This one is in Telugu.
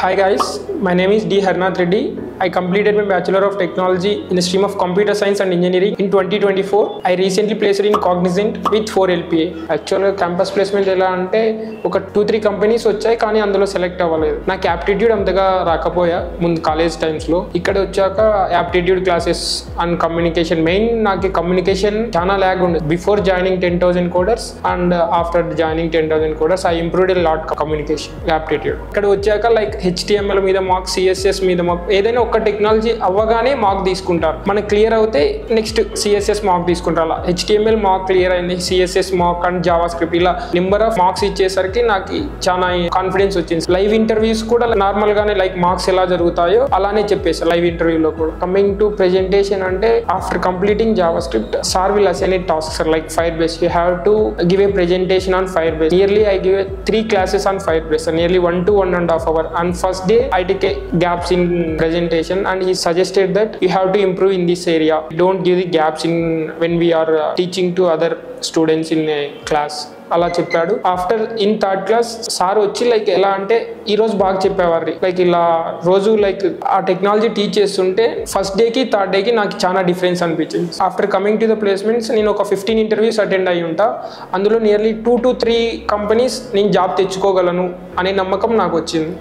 Hi guys, my name is D. Harnath Reddy. I completed my Bachelor of Technology in the stream of Computer Science and Engineering in 2024. I recently placed in Cognizant with 4 LPA. Actually, campus placement ఎలా అంటే ఒక 2-3 కంపెనీస్ వచ్చాయి కానీ అందులో సెలెక్ట్ అవ్వలేదు. నాకు యాప్టిట్యూడ్ అంతగా రాకపోయా ముందు కాలేజ్ టైమ్స్లో. ఇక్కడ వచ్చాక aptitude classes and communication main నాకు కమ్యూనికేషన్ చాలా ల్యాగ్ ఉంది. Before joining 10,000 coders and after joining 10,000 coders I improved a lot communication aptitude. ఇక్కడ వచ్చాక లైక్ HTML మీద మాక్, CSS మీద మాక్, ఏదైనా ఒక టెక్నాలజీ అవ్వగానే మాక్ తీసుకుంటారు. మనకు క్లియర్ అవుతే నెక్స్ట్ CSS మాక్ తీసుకుంటారు. అలా HTML మాక్ క్లియర్ అయింది, CSS mock and Java script ఇలా నెంబర్ ఆఫ్ మార్క్స్ ఇచ్చేసరికి నాకు చాలా కాన్ఫిడెన్స్ వచ్చింది. లైవ్ ఇంటర్వ్యూస్ కూడా నార్మల్ గానే లైక్ మార్క్స్ ఎలా జరుగుతాయో అలానే చెప్పేసారు లైవ్ ఇంటర్వ్యూలో కూడా. కమింగ్ టు ప్రెజెంటేషన్ అంటే after completing Java script sir will assign tasks like Firebase. You have to give a presentation on Firebase. Nearly I gave 3 classes on Firebase, nearly 1 to 1.5 hours. And first day I took gaps in presentation and he suggested that you have to improve in this area. Don't give the gaps in when we are teaching to other students in a class. అలా చెప్పాడు. After in third class sir వచ్చి లైక్ ఎలా అంటే ఈరోజు బాగా చెప్పేవారు. లైక్ ఇలా రోజు లైక్ ఆ టెక్నాలజీ టీచ్ చేస్తుంటే ఫస్ట్ డేకి థర్డ్ డేకి నాకు చాలా డిఫరెన్స్ అనిపించింది. After coming to the placements నేను ఒక 15 ఇంటర్వ్యూస్ అటెండ్ అయ్యి ఉంటా. అందులో నియర్లీ 2 to 3 కంపెనీస్ నేను జాబ్ తెచ్చుకోగలను అనే నమ్మకం నాకు వచ్చింది.